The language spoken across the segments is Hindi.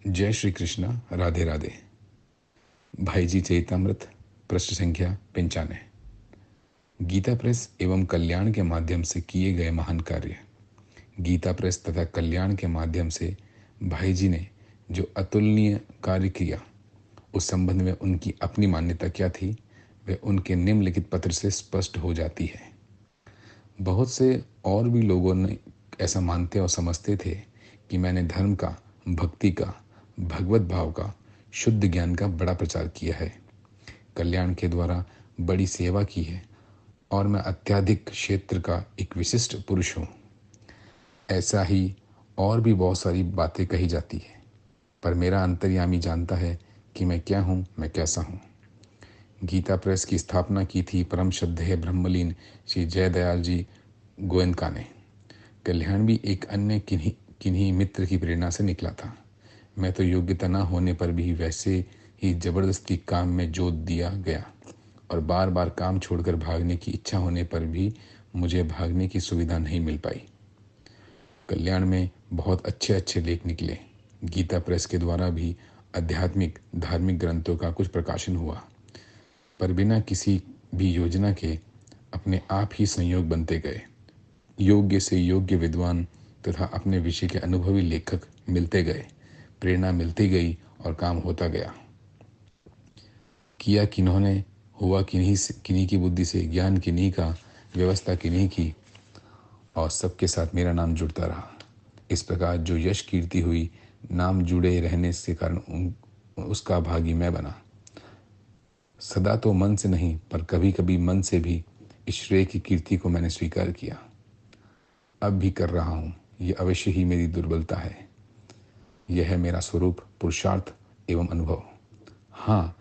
जय श्री कृष्ण। राधे राधे। भाई जी चैतामृत, पृष्ठ संख्या 95। गीता प्रेस एवं कल्याण के माध्यम से किए गए महान कार्य। गीता प्रेस तथा कल्याण के माध्यम से भाई जी ने जो अतुलनीय कार्य किया, उस संबंध में उनकी अपनी मान्यता क्या थी, वह उनके निम्नलिखित पत्र से स्पष्ट हो जाती है। बहुत से और भी लोगों ने ऐसा मानते और समझते थे कि मैंने धर्म का, भक्ति का, भगवत भाव का, शुद्ध ज्ञान का बड़ा प्रचार किया है, कल्याण के द्वारा बड़ी सेवा की है और मैं अत्याधिक क्षेत्र का एक विशिष्ट पुरुष हूँ। ऐसा ही और भी बहुत सारी बातें कही जाती है, पर मेरा अंतर्यामी जानता है कि मैं क्या हूँ, मैं कैसा हूँ। गीता प्रेस की स्थापना की थी परम श्रद्धेय ब्रह्मलीन श्री जयदयाल जी गोयनका ने। कल्याण भी एक अन्य किन्हीं मित्र की प्रेरणा से निकला था। मैं तो योग्यता न होने पर भी वैसे ही जबरदस्ती काम में जोत दिया गया और बार बार काम छोड़कर भागने की इच्छा होने पर भी मुझे भागने की सुविधा नहीं मिल पाई। कल्याण में बहुत अच्छे अच्छे लेख निकले। गीता प्रेस के द्वारा भी आध्यात्मिक धार्मिक ग्रंथों का कुछ प्रकाशन हुआ, पर बिना किसी भी योजना के अपने आप ही संयोग बनते गए। योग्य से योग्य विद्वान तथा अपने विषय के अनुभवी लेखक मिलते गए, प्रेरणा मिलती गई और काम होता गया। किया किन्होंने, हुआ किन्हीं की बुद्धि से, ज्ञान किन्हीं का, व्यवस्था किन्हीं की, और सबके साथ मेरा नाम जुड़ता रहा। इस प्रकार जो यश कीर्ति हुई, नाम जुड़े रहने से कारण उसका भागी मैं बना। सदा तो मन से नहीं, पर कभी कभी मन से भी इस श्रेय की कीर्ति को मैंने स्वीकार किया। अब भी कर रहा हूँ। यह अवश्य ही मेरी दुर्बलता है। यह है मेरा स्वरूप, पुरुषार्थ एवं अनुभव। हाँ,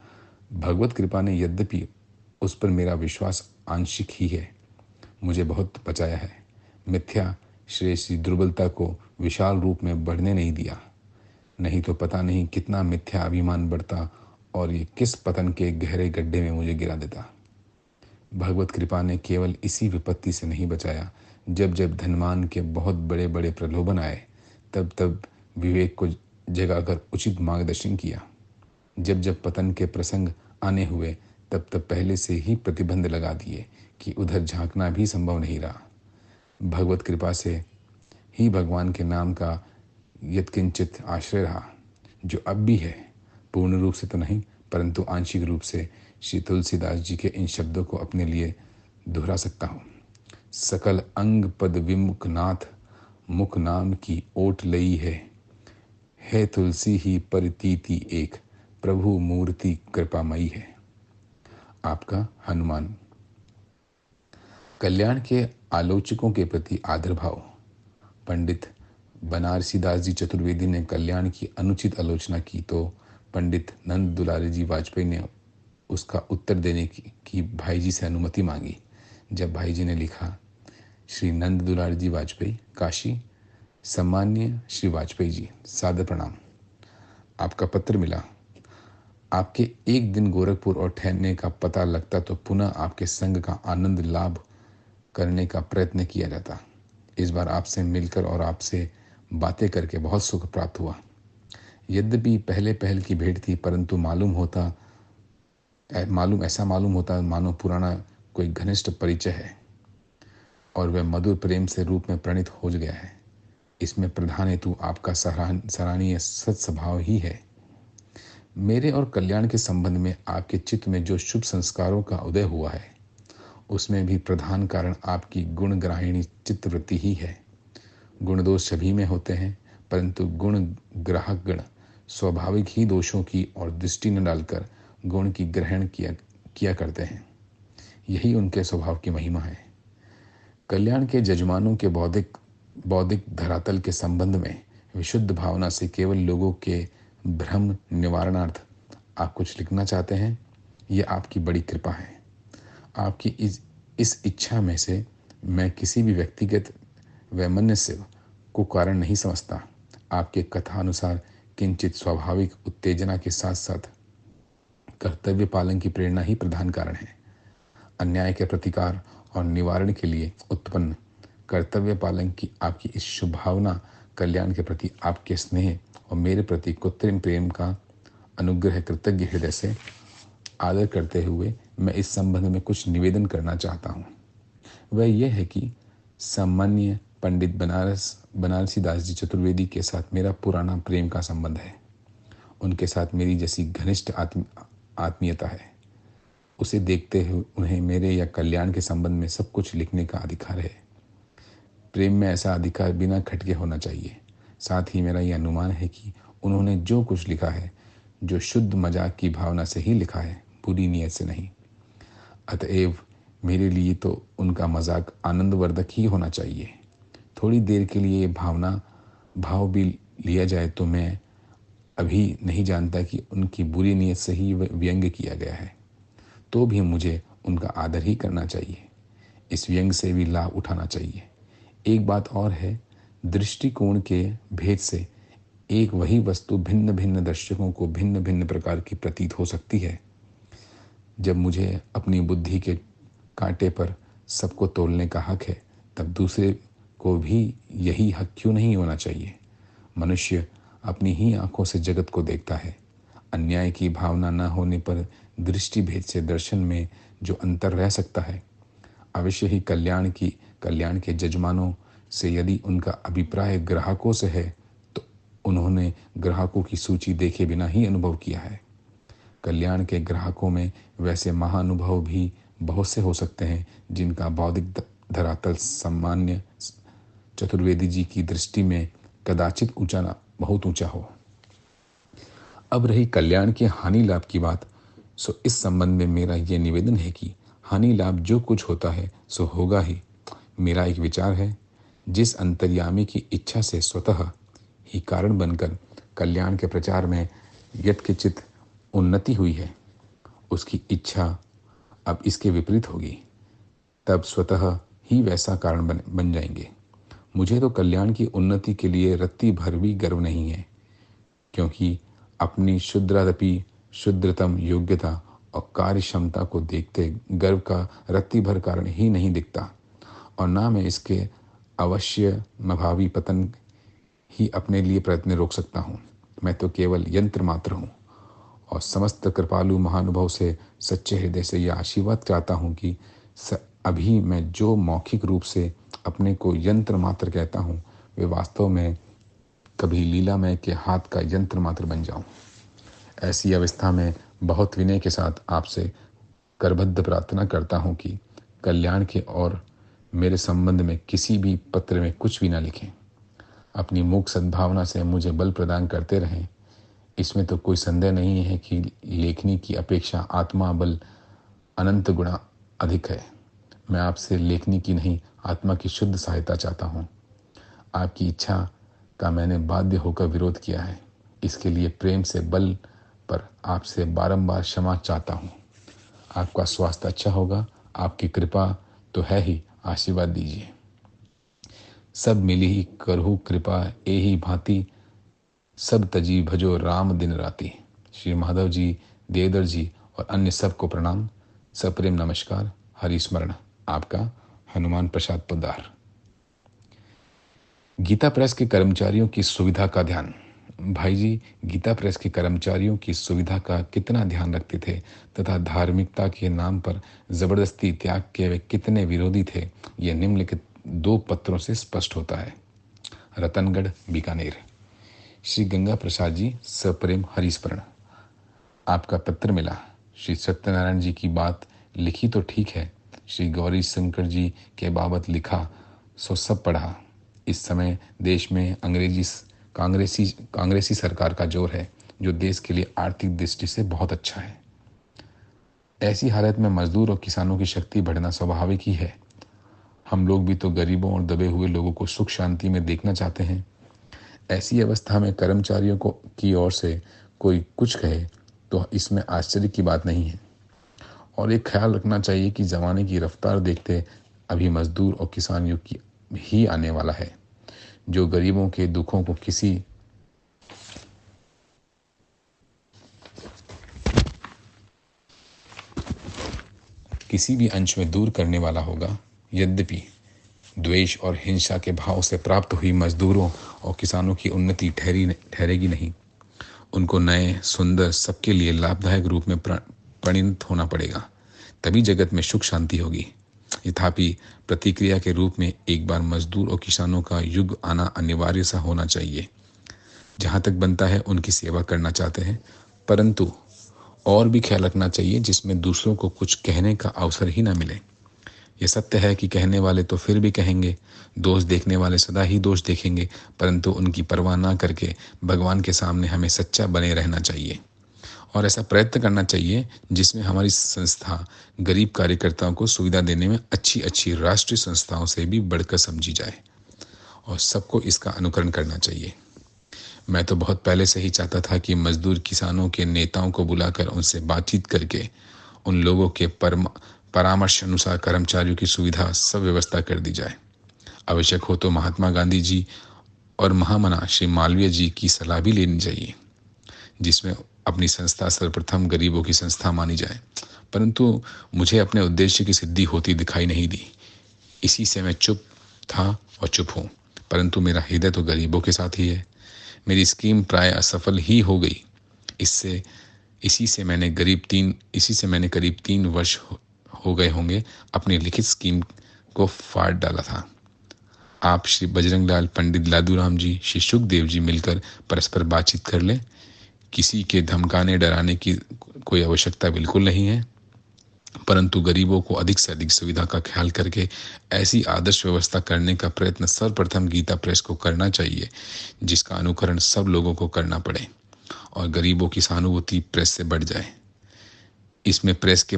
भगवत कृपा ने यद्यपि उस पर मेरा विश्वास आंशिक ही है, मुझे बहुत बचाया है। मिथ्या श्रेष्ठ दुर्बलता को विशाल रूप में बढ़ने नहीं दिया, नहीं तो पता नहीं कितना मिथ्या अभिमान बढ़ता और ये किस पतन के गहरे गड्ढे में मुझे गिरा देता। भगवत कृपा ने केवल इसी विपत्ति से नहीं बचाया। जब जब धनमान के बहुत बड़े बड़े प्रलोभन आए, तब तब विवेक को जगाकर उचित मार्गदर्शन किया। जब जब पतन के प्रसंग आने हुए, तब तब पहले से ही प्रतिबंध लगा दिए कि उधर झांकना भी संभव नहीं रहा। भगवत कृपा से ही भगवान के नाम का यत्किंचित आश्रय रहा, जो अब भी है। पूर्ण रूप से तो नहीं, परंतु आंशिक रूप से श्री तुलसीदास जी के इन शब्दों को अपने लिए दोहरा सकता हूँ। सकल अंग पद विमुख नाथ, मुख नाम की ओट लई है तुलसी ही परितीति एक, प्रभु मूर्ति कृपामयी है। आपका हनुमान। कल्याण के आलोचकों के प्रति आदर भाव। पंडित बनारसी दास जी चतुर्वेदी ने कल्याण की अनुचित आलोचना की तो पंडित नंद दुलारी जी वाजपेयी ने उसका उत्तर देने की भाई जी से अनुमति मांगी। जब भाई जी ने लिखा, श्री नंद दुलारी जी वाजपेयी, काशी। सम्मान्य श्री वाजपेयी जी, सादर प्रणाम। आपका पत्र मिला। आपके एक दिन गोरखपुर और ठहरने का पता लगता तो पुनः आपके संग का आनंद लाभ करने का प्रयत्न किया जाता। इस बार आपसे मिलकर और आपसे बातें करके बहुत सुख प्राप्त हुआ। यद्यपि पहले पहल की भेंट थी, परंतु ऐसा मालूम होता मानो पुराना कोई घनिष्ठ परिचय है और वह मधुर प्रेम से रूप में प्रणीत हो गया है। इसमें प्रधान हेतु आपका सराहनीय सत्स्वभाव ही है। मेरे और कल्याण के संबंध में आपके चित्त में जो शुभ संस्कारों का उदय हुआ है, उसमें भी प्रधान कारण आपकी गुण ग्राहिणी चित्तवृत्ति ही है। गुण दोष सभी में होते हैं, परंतु गुण ग्राहक गण स्वाभाविक ही दोषों की और दृष्टि न डालकर गुण की ग्रहण किया करते हैं। यही उनके स्वभाव की महिमा है। कल्याण के जजमानों के बौद्धिक धरातल के संबंध में विशुद्ध भावना से केवल लोगों के भ्रम निवारणार्थ आप कुछ लिखना चाहते हैं। यह आपकी बड़ी कृपा है। आपकी इस इच्छा में से मैं किसी भी व्यक्तिगत वैमनस्य को कारण नहीं समझता। आपके कथा अनुसार किंचित स्वाभाविक उत्तेजना के साथ साथ कर्तव्य पालन की प्रेरणा ही प्रधान कारण है। अन्याय के प्रतिकार और निवारण के लिए उत्पन्न कर्तव्य पालन की आपकी इस शुभ भावना कल्याण के प्रति आपके स्नेह और मेरे प्रति कृत्रिम प्रेम का अनुग्रह कृतज्ञ हृदय से आदर करते हुए मैं इस संबंध में कुछ निवेदन करना चाहता हूँ। वह यह है कि सामान्य पंडित बनारसी दास जी चतुर्वेदी के साथ मेरा पुराना प्रेम का संबंध है। उनके साथ मेरी जैसी घनिष्ठ आत्मीयता है। उसे देखते हुए उन्हें मेरे या कल्याण के संबंध में सब कुछ लिखने का अधिकार है। प्रेम में ऐसा अधिकार बिना खटके होना चाहिए। साथ ही मेरा यह अनुमान है कि उन्होंने जो कुछ लिखा है, जो शुद्ध मजाक की भावना से ही लिखा है, बुरी नीयत से नहीं। अतएव मेरे लिए तो उनका मजाक आनंदवर्धक ही होना चाहिए। थोड़ी देर के लिए भाव भी लिया जाए तो मैं अभी नहीं जानता कि उनकी बुरी नीयत से ही व्यंग्य किया गया है, तो भी मुझे उनका आदर ही करना चाहिए। इस व्यंग्य से भी लाभ उठाना चाहिए। एक बात और है, दृष्टिकोण के भेद से एक वही वस्तु भिन्न भिन्न दर्शकों को भिन्न भिन्न प्रकार की प्रतीत हो सकती है। जब मुझे अपनी बुद्धि के कांटे पर सबको तोलने का हक है, तब दूसरे को भी यही हक क्यों नहीं होना चाहिए। मनुष्य अपनी ही आंखों से जगत को देखता है। अन्याय की भावना न होने पर दृष्टि भेद से दर्शन में जो अंतर रह सकता है, अवश्य ही कल्याण के जजमानों से यदि उनका अभिप्राय ग्राहकों से है, तो उन्होंने ग्राहकों की सूची देखे बिना ही अनुभव किया है। कल्याण के ग्राहकों में वैसे महानुभव भी बहुत से हो सकते हैं जिनका बौद्धिक धरातल सामान्य चतुर्वेदी जी की दृष्टि में कदाचित बहुत ऊंचा हो। अब रही कल्याण के हानि लाभ की बात, सो इस संबंध में मेरा यह निवेदन है कि हानि लाभ जो कुछ होता है सो होगा ही। मेरा एक विचार है, जिस अंतर्यामी की इच्छा से स्वतः ही कारण बनकर कल्याण के प्रचार में यत्किंचित उन्नति हुई है, उसकी इच्छा अब इसके विपरीत होगी, तब स्वतः ही वैसा कारण बन जाएंगे। मुझे तो कल्याण की उन्नति के लिए रत्ती भर भी गर्व नहीं है, क्योंकि अपनी शुद्रादपि शुद्रतम योग्यता और कार्य क्षमता को देखते गर्व का रत्ती भर कारण ही नहीं दिखता, और ना मैं इसके अवश्य मभावी पतन ही अपने लिए प्रयत्न रोक सकता हूँ। मैं तो केवल यंत्र मात्र हूँ, और समस्त कृपालु महानुभव से सच्चे हृदय से यह आशीर्वाद चाहता हूँ कि अभी मैं जो मौखिक रूप से अपने को यंत्र मात्र कहता हूँ, वे वास्तव में कभी लीलामय के हाथ का यंत्र मात्र बन जाऊं। ऐसी अवस्था में बहुत विनय के साथ आपसे करबद्ध प्रार्थना करता हूं कि कल्याण के और मेरे संबंध में किसी भी पत्र में कुछ भी न लिखें। अपनी मूक सद्भावना से मुझे बल प्रदान करते रहें। इसमें तो कोई संदेह नहीं है कि लेखनी की अपेक्षा आत्मा बल अनंत गुणा अधिक है। मैं आपसे लेखनी की नहीं, आत्मा की शुद्ध सहायता चाहता हूँ। आपकी इच्छा का मैंने बाध्य होकर विरोध किया है। इसके लिए प्रेम से बल पर आपसे बारंबार क्षमा चाहता हूँ। आपका स्वास्थ्य अच्छा होगा, आपकी कृपा तो है ही, आशीर्वाद दीजिए। सब मिली ही करहु कृपा एही भांति, सब तजी भजो राम दिन राति। श्री माधव जी, देवदर जी और अन्य सबको प्रणाम, सप्रेम नमस्कार। हरि स्मरण। आपका हनुमान प्रसाद पोद्दार। गीता प्रेस के कर्मचारियों की सुविधा का ध्यान। भाई जी गीता प्रेस के कर्मचारियों की सुविधा का कितना ध्यान रखते थे तथा धार्मिकता के नाम पर जबरदस्ती त्याग के वे कितने विरोधी थे, यह निम्नलिखित 2 पत्रों से स्पष्ट होता है। रतनगढ़, बीकानेर। श्री गंगा प्रसाद जी, सप्रेम हरिस्मरण। आपका पत्र मिला। श्री सत्यनारायण जी की बात लिखी तो ठीक है, श्री गौरी शंकर जी के बाबत लिखा सो सब पढ़ा। इस समय देश में कांग्रेसी सरकार का जोर है, जो देश के लिए आर्थिक दृष्टि से बहुत अच्छा है। ऐसी हालत में मजदूर और किसानों की शक्ति बढ़ना स्वाभाविक ही है। हम लोग भी तो गरीबों और दबे हुए लोगों को सुख शांति में देखना चाहते हैं। ऐसी अवस्था में कर्मचारियों को की ओर से कोई कुछ कहे तो इसमें आश्चर्य की बात नहीं है। और एक ख्याल रखना चाहिए कि जमाने की रफ्तार देखते अभी मजदूर और किसान युग ही आने वाला है, जो गरीबों के दुखों को किसी भी अंश में दूर करने वाला होगा। यद्यपि द्वेष और हिंसा के भाव से प्राप्त हुई मजदूरों और किसानों की उन्नति ठहरेगी नहीं। उनको नए, सुंदर, सबके लिए लाभदायक रूप में परिणत होना पड़ेगा, तभी जगत में सुख शांति होगी। तथापि प्रतिक्रिया के रूप में एक बार मजदूर और किसानों का युग आना अनिवार्य सा होना चाहिए। जहाँ तक बनता है उनकी सेवा करना चाहते हैं, परंतु और भी ख्याल रखना चाहिए जिसमें दूसरों को कुछ कहने का अवसर ही ना मिले। ये सत्य है कि कहने वाले तो फिर भी कहेंगे, दोष देखने वाले सदा ही दोष देखेंगे, परंतु उनकी परवाह ना करके भगवान के सामने हमें सच्चा बने रहना चाहिए और ऐसा प्रयत्न करना चाहिए जिसमें हमारी संस्था गरीब कार्यकर्ताओं को सुविधा देने में अच्छी अच्छी राष्ट्रीय संस्थाओं से भी बढ़कर समझी जाए और सबको इसका अनुकरण करना चाहिए। मैं तो बहुत पहले से ही चाहता था कि मजदूर किसानों के नेताओं को बुलाकर उनसे बातचीत करके उन लोगों के परामर्श अनुसार कर्मचारियों की सुविधा सब व्यवस्था कर दी जाए। आवश्यक हो तो महात्मा गांधी जी और महामना श्री मालवीय जी की सलाह भी लेनी चाहिए, जिसमें अपनी संस्था सर्वप्रथम गरीबों की संस्था मानी जाए। परंतु मुझे अपने उद्देश्य की सिद्धि होती दिखाई नहीं दी। इसी से मैं चुप था और चुप हूँ, परंतु मेरा हृदय तो गरीबों के साथ ही है। मेरी स्कीम प्राय असफल ही हो गई। इसी से मैंने करीब 3 वर्ष हो गए होंगे अपनी लिखित स्कीम को फाड़ डाला था। आप श्री बजरंग लाल, पंडित लादूराम जी, श्री सुखदेव जी मिलकर परस्पर बातचीत कर लें। किसी के धमकाने डराने की कोई आवश्यकता बिल्कुल नहीं है, परंतु गरीबों को अधिक से अधिक सुविधा का ख्याल करके ऐसी आदर्श व्यवस्था करने का प्रयत्न सर्वप्रथम गीता प्रेस को करना चाहिए, जिसका अनुकरण सब लोगों को करना पड़े और गरीबों की सहानुभूति प्रेस से बढ़ जाए। इसमें प्रेस के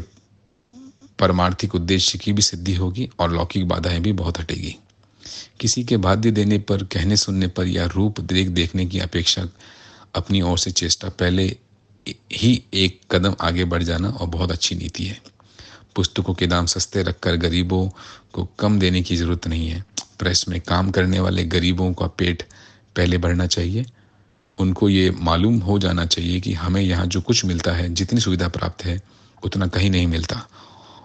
परमार्थिक उद्देश्य की भी सिद्धि होगी और लौकिक बाधाएं भी बहुत हटेगी। किसी के बाध्य देने पर, कहने सुनने पर या रूप देखने की अपेक्षा अपनी ओर से चेष्टा पहले ही एक कदम आगे बढ़ जाना और बहुत अच्छी नीति है। पुस्तकों के दाम सस्ते रखकर गरीबों को कम देने की जरूरत नहीं है। प्रेस में काम करने वाले गरीबों का पेट पहले भरना चाहिए। उनको ये मालूम हो जाना चाहिए कि हमें यहाँ जो कुछ मिलता है, जितनी सुविधा प्राप्त है, उतना कहीं नहीं मिलता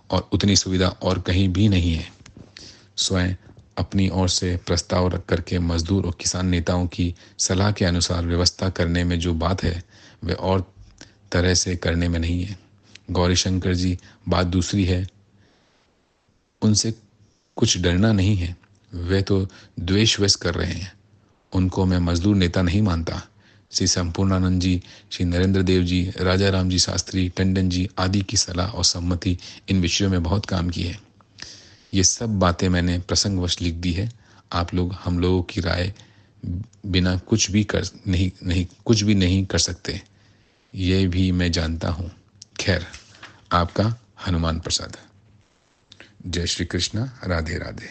और उतनी सुविधा और कहीं भी नहीं है। स्वयं अपनी ओर से प्रस्ताव रख करके मजदूर और किसान नेताओं की सलाह के अनुसार व्यवस्था करने में जो बात है वह और तरह से करने में नहीं है। गौरी शंकर जी, बात दूसरी है। उनसे कुछ डरना नहीं है, वे तो द्वेषवश कर रहे हैं। उनको मैं मजदूर नेता नहीं मानता। श्री संपूर्णानंद जी, श्री नरेंद्र देव जी, राजा राम जी शास्त्री, टंडन जी आदि की सलाह और सम्मति इन विषयों में बहुत काम की है। ये सब बातें मैंने प्रसंगवश लिख दी है। आप लोग हम लोगों की राय बिना कुछ भी नहीं कर सकते, ये भी मैं जानता हूँ। खैर, आपका हनुमान प्रसाद। जय श्री कृष्ण। राधे राधे।